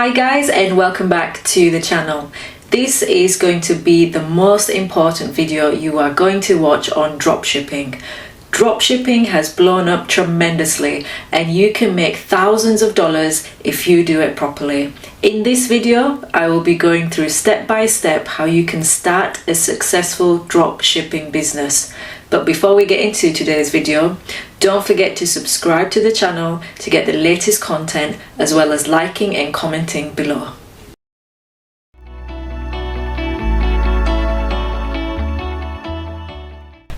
Hi guys, and welcome back to the channel. This is going to be the most important video you are going to watch on dropshipping. Dropshipping has blown up tremendously and you can make thousands of dollars if you do it properly. In this video, I will be going through step by step how you can start a successful dropshipping business. But before we get into today's video, don't forget to subscribe to the channel to get the latest content, as well as liking and commenting below.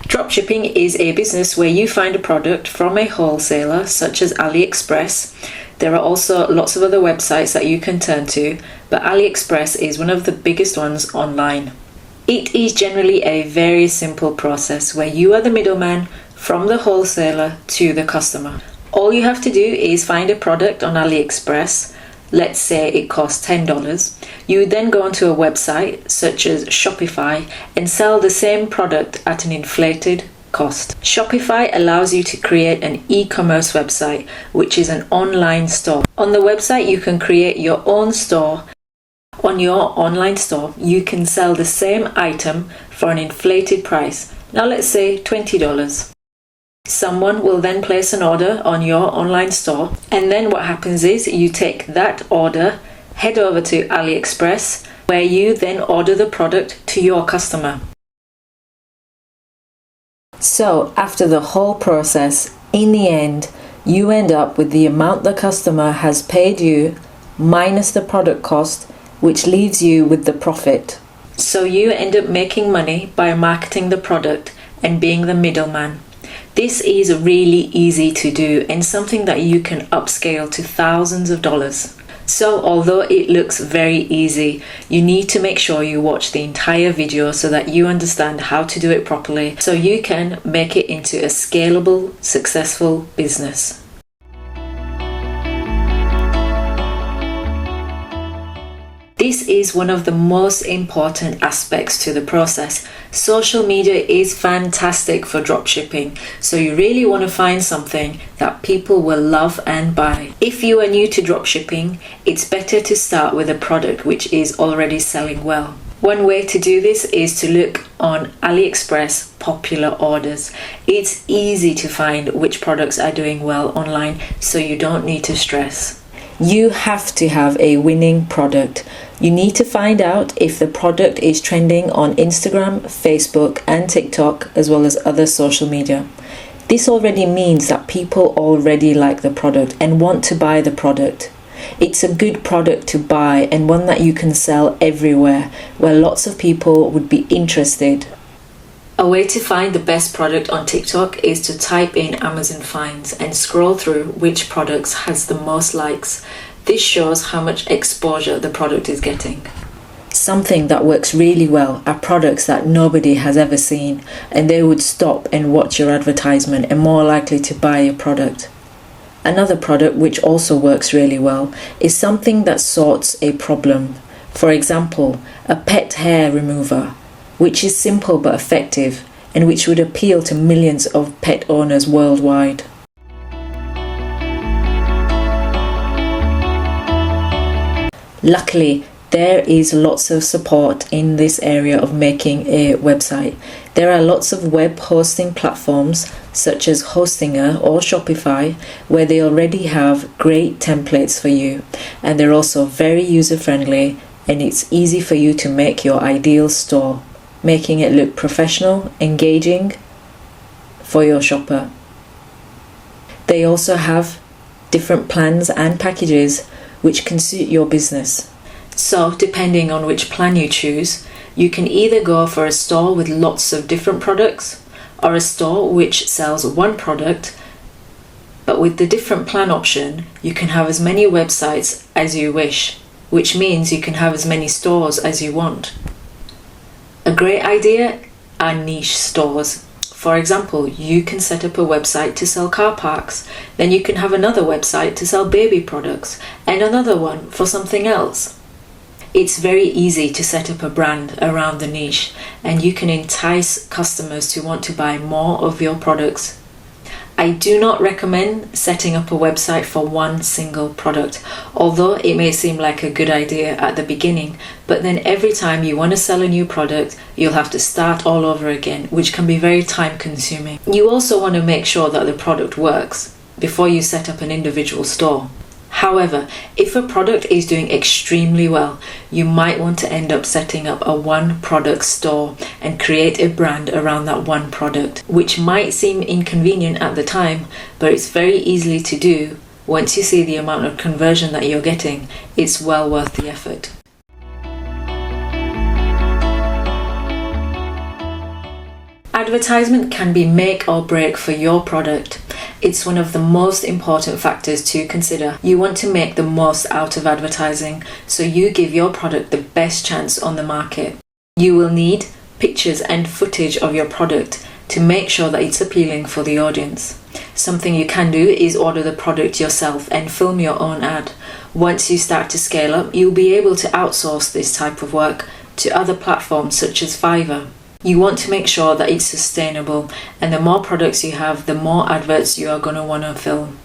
Dropshipping is a business where you find a product from a wholesaler such as AliExpress. There are also lots of other websites that you can turn to, but AliExpress is one of the biggest ones online. It is generally a very simple process where you are the middleman from the wholesaler to the customer. All you have to do is find a product on AliExpress. Let's say it costs $10. You then go onto a website such as Shopify and sell the same product at an inflated cost. Shopify allows you to create an e-commerce website, which is an online store. On the website, you can create your own store. On your online store, you can sell the same item for an inflated price. Now let's say $20. Someone will then place an order on your online store, and then what happens is you take that order, head over to AliExpress, where you then order the product to your customer. So after the whole process, in the end, you end up with the amount the customer has paid you minus the product cost, which leaves you with the profit. So you end up making money by marketing the product and being the middleman. This is really easy to do and something that you can upscale to thousands of dollars. So although it looks very easy, you need to make sure you watch the entire video so that you understand how to do it properly, so you can make it into a scalable, successful business. This is one of the most important aspects to the process. Social media is fantastic for dropshipping, so you really want to find something that people will love and buy. If you are new to dropshipping, it's better to start with a product which is already selling well. One way to do this is to look on AliExpress popular orders. It's easy to find which products are doing well online, so you don't need to stress. You have to have a winning product. You need to find out if the product is trending on Instagram, Facebook, and TikTok, as well as other social media. This already means that people already like the product and want to buy the product. It's a good product to buy and one that you can sell everywhere, where lots of people would be interested. A way to find the best product on TikTok is to type in Amazon Finds and scroll through which products has the most likes. This shows how much exposure the product is getting. Something that works really well are products that nobody has ever seen, and they would stop and watch your advertisement and more likely to buy your product. Another product which also works really well is something that sorts a problem. For example, a pet hair remover, which is simple but effective and which would appeal to millions of pet owners worldwide. Luckily, there is lots of support in this area of making a website. There are lots of web hosting platforms such as Hostinger or Shopify, where they already have great templates for you, and they're also very user-friendly, and it's easy for you to make your ideal store, making it look professional, engaging for your shopper. They also have different plans and packages which can suit your business. So depending on which plan you choose, you can either go for a store with lots of different products, or a store which sells one product, but with the different plan option, you can have as many websites as you wish, which means you can have as many stores as you want. A great idea are niche stores. For example, you can set up a website to sell car parks, then you can have another website to sell baby products, and another one for something else. It's very easy to set up a brand around the niche, and you can entice customers to want to buy more of your products. I do not recommend setting up a website for one single product, although it may seem like a good idea at the beginning, but then every time you want to sell a new product, you'll have to start all over again, which can be very time consuming. You also want to make sure that the product works before you set up an individual store. However, if a product is doing extremely well, you might want to end up setting up a one product store and create a brand around that one product, which might seem inconvenient at the time, but it's very easily to do. Once you see the amount of conversion that you're getting, it's well worth the effort. Advertisement can be make or break for your product. It's one of the most important factors to consider. You want to make the most out of advertising, so you give your product the best chance on the market. You will need pictures and footage of your product to make sure that it's appealing for the audience. Something you can do is order the product yourself and film your own ad. Once you start to scale up, you'll be able to outsource this type of work to other platforms such as Fiverr. You want to make sure that it's sustainable, and the more products you have, the more adverts you are going to want to film.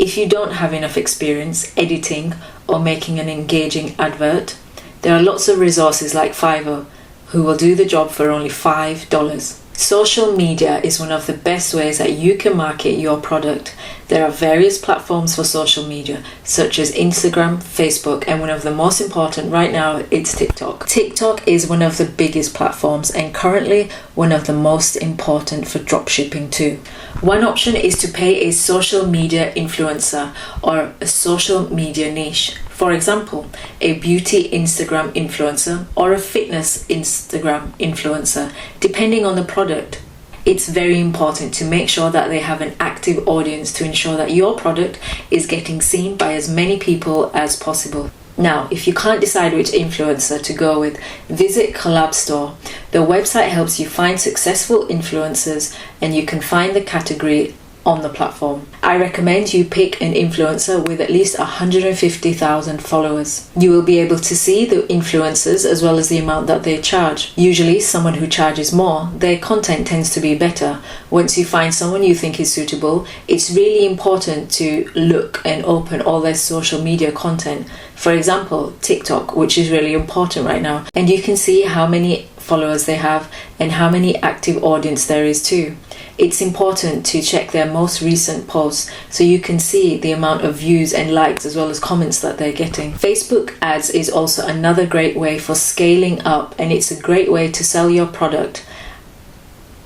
If you don't have enough experience editing or making an engaging advert, there are lots of resources like Fiverr who will do the job for only $5. Social media is one of the best ways that you can market your product. There are various platforms for social media, such as Instagram, Facebook, and one of the most important right now, it's TikTok. TikTok is one of the biggest platforms and currently one of the most important for dropshipping too. One option is to pay a social media influencer or a social media niche. For example, a beauty Instagram influencer or a fitness Instagram influencer, depending on the product. It's very important to make sure that they have an active audience to ensure that your product is getting seen by as many people as possible. Now, if you can't decide which influencer to go with, visit Collab Store. The website helps you find successful influencers and you can find the category on the platform. I recommend you pick an influencer with at least 150,000 followers. You will be able to see the influencers as well as the amount that they charge. Usually someone who charges more, their content tends to be better. Once you find someone you think is suitable, it's really important to look and open all their social media content. For example, TikTok, which is really important right now, and you can see how many followers they have and how many active audience there is too. It's important to check their most recent posts so you can see the amount of views and likes as well as comments that they're getting. Facebook ads is also another great way for scaling up, and it's a great way to sell your product.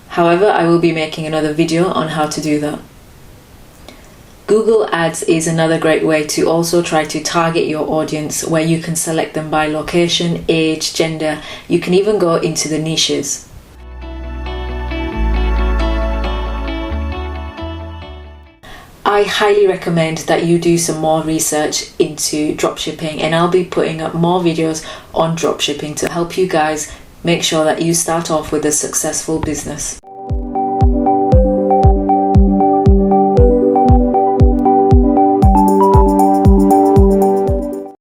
However, I will be making another video on how to do that. Google Ads is another great way to also try to target your audience, where you can select them by location, age, gender. You can even go into the niches. I highly recommend that you do some more research into dropshipping, and I'll be putting up more videos on dropshipping to help you guys make sure that you start off with a successful business.